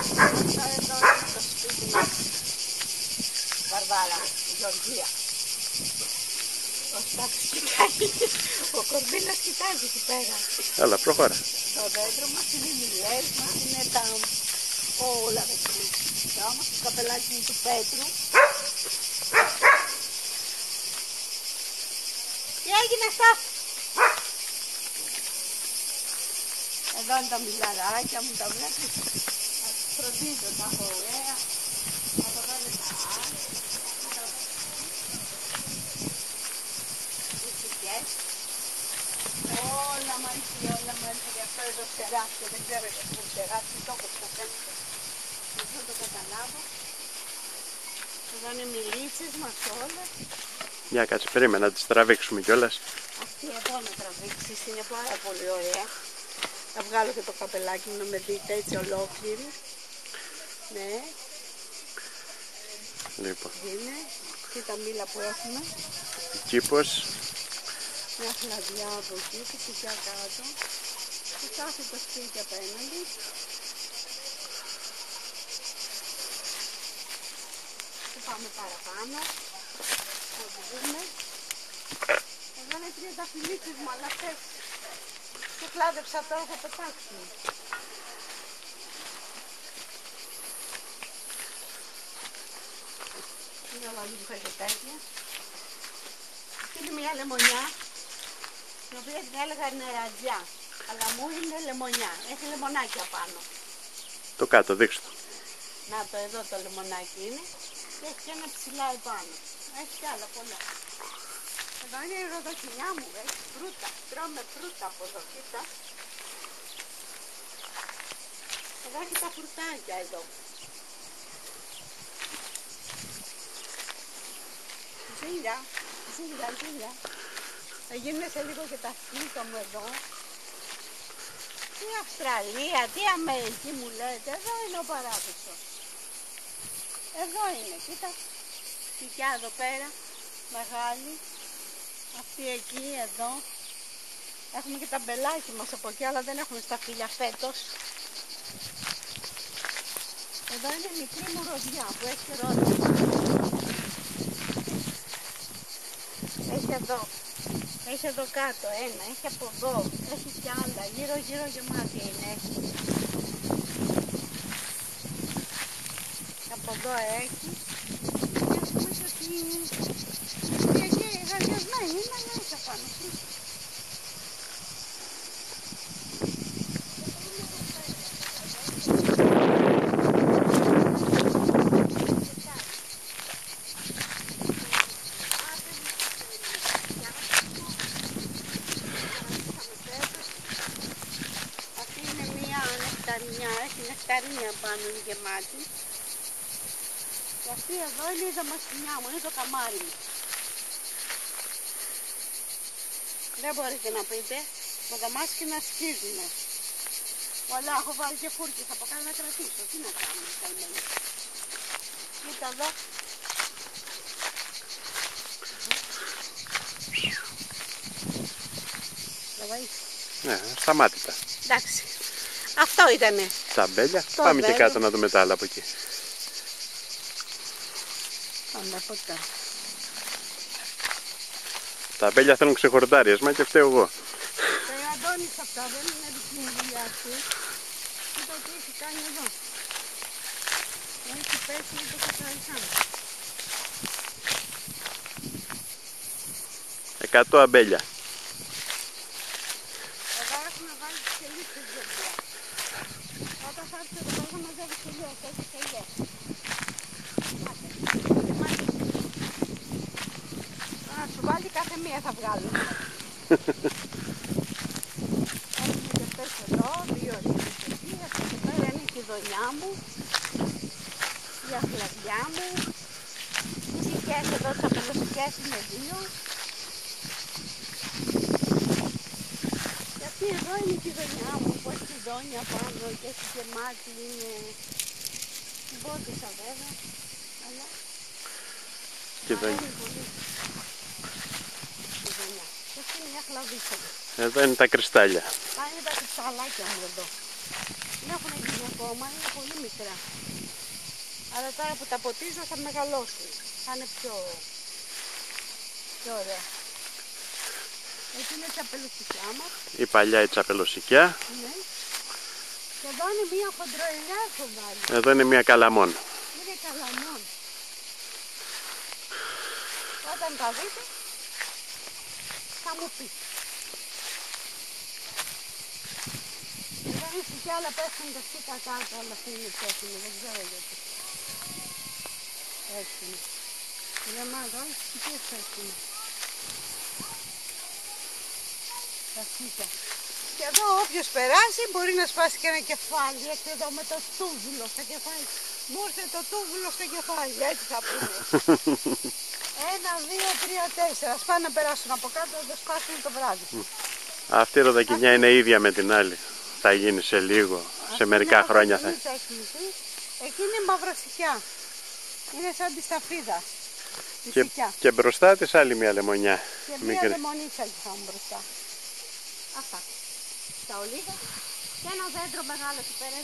Εδώ είναι το σπίτι μας. Βαρβάρα, η Γεωργία. Ο Στάθος κοιτάει, ο Κορμπίνας κοιτάζει εκεί πέρα. Έλα, προχώρα. Το δέντρο μας είναι οι μιλιές μας, είναι τα όλα τα κλειστά όμως, το καπελάκι του Πέτρου. Τι έγινε Στάθη? Εδώ είναι τα μιλαράκια μου, τα βλέπεις. Θα τους φροντίζω, τα έχω ωραία. Από εδώ είναι τα άλλα. Όλα μαζί, όλα μαζί. Γι' αυτό εδώ ξεράφει, δεν ξέρω πού ξεράφει, το έχω ξαφένει. Δεν το καταλάβω. Εδώ είναι οι μιλίτσες μας όλες. Για κάτσε, περίμενα να τις τραβήξουμε κιόλας. Αυτή εδώ να τραβήξεις είναι πάρα πολύ ωραία. Θα βγάλω και το καπελάκι μου να με δείτε έτσι ολόκληρη. Ναι. Λοιπόν. Είναι. Και τα μήλα που έχουμε. Κήπος. Μια χλαδιά από εκεί, φυσικά κάτω. Και κάθε το σπίτι απέναντι. Και πάμε παραπάνω. Όπου δούμε. Εδώ είναι 30 φιλίτσες μου, αλλά αυτές και κλάδεψα τώρα θα πετάξουμε. Μια βαλούχα και τέτοια. Αυτή είναι μια λεμονιά, την οποία την έλεγα νεραντζιά. Αλλά μου είναι λεμονιά, έχει λεμονάκια πάνω. Το κάτω, δείξτε το. Να το εδώ το λεμονάκι είναι. Και έχει και ένα ψηλά επάνω. Έχει και άλλα πολλά. Εδώ είναι η ροδοκινιά μου, έχει φρούτα. Τρώμε φρούτα από εδώ, κοίτα. Εδώ έχει τα φρουτάκια εδώ. Ζήλια, ζήλια, ζήλια. Θα γίνουν σε λίγο και τα φύλλα μου εδώ. Τι Αυστραλία, τι Αμερική μου λέτε, εδώ είναι ο παράδεισος. Εδώ είναι, κοίτα. Φυκιά εδώ πέρα, μεγάλη. Αυτή εκεί, εδώ. Έχουμε και τα μπελάκι μας από εκεί, αλλά δεν έχουμε στα φύλλα φέτος. Εδώ είναι η μικρή μου ροδιά που έχει ρόδια. Έχει εδώ. Έχει εδώ κάτω ένα, έχει από εδώ, έχει κι άλλα, γύρω γύρω γεμάτη είναι. Από εδώ έχει. Και νομίζω ότι εκεί γαλιασμένη είναι, αλλά έχει απάνω. Έχει νεκταρίνια πάνω, είναι γεμάτη. Και αυτή εδώ είναι η δαμασκηνιά μου, είναι το καμάρι μου. Δεν μπορείτε να πείτε, τα δαμάσκηνα σκίζουνε. Όλα έχω βάλει και φούρκες από κάτω να κρατήσω, τι να κάνουμε καημένοι. Κοίτα εδώ. Ναι, σταμάτητα. Εντάξει. Αυτό ήτανε. Τα αμπέλια. Πάμε και κάτω να δούμε τα άλλα από εκεί. Πάμε από τα. Τα αμπέλια θέλουν ξεχορτάριασμα και φταίω εγώ. Ο Αντώνης αυτά δεν είναι δική μου δουλειά αυτή. Κοίτα τι έχει κάνει εδώ. Έχει πέσει με το καταρχάν. 100 αμπέλια. Εδώ έχουμε βάλει τις κελίτσες παιδιά. Όταν θα έρθει εδώ θα μαζεύει κελιές, έχει κελιές. Να σου βάλει κάθε μία θα βγάλουμε. Έχουμε και αυτές εδώ, 2 ρίχνες εκεί, αυτή εδώ είναι η χιδονιά μου, η αχλαδιά μου, οι σικές εδώ, τις απελοσικές είναι 2. Και αυτή εδώ είναι η χιδονιά μου που έχει χιδόνια πάνω και έχει γεμάτη, είναι μπότισα βέβαια, αλλά Χιδόνια. Και αυτή είναι μια χλαδίτσα. Εδώ είναι τα κρυστάλλια. Πάνε τα κρυσταλλάκια μου εδώ. Δεν έχουν γίνει ακόμα, είναι πολύ μικρά. Αλλά τώρα που τα ποτίζω θα μεγαλώσουν. Θα είναι πιο ωραία. Εκεί είναι η τσαπελοσικιά μας. Η παλιά η τσαπελοσικιά. Ναι. Και εδώ είναι μία χοντροελιά έχω βάλει. Εδώ είναι μια καλαμόν. Είναι καλαμόν. Όταν τα δείτε θα μου πει. Εδώ είναι σικιά, αλλά πέφτουν τα στίκα κάτω, αλλά αυτή είναι πέφτουν, δεν ξέρω γιατί. Έτσι είναι. Είναι μάλλον όλες τις σικιές πέφτουν. Τα στίκα. Και εδώ όποιος περάσει μπορεί να σπάσει και ένα κεφάλι, έτσι εδώ με το τούβουλο στο κεφάλι. Μου ήρθε το τούβουλο στο κεφάλι, έτσι θα πούμε. 1, 2, 3, 4. Ας πάνε να περάσουν από κάτω, να το σπάσουν το βράδυ. Αυτή η ροδακινιά είναι ίδια με την άλλη. Θα γίνει σε λίγο, σε μερικά χρόνια θα. Εκεί είναι μαυροσικιά. Είναι σαν τη σταφίδα. Και μπροστά της άλλη μια λεμονιά. Και μια λεμονίτσα εκεί θα μου μπροστά. Αυτά. Τα ολίγα. Και ένα δέντρο μεγάλο εκεί πέρα.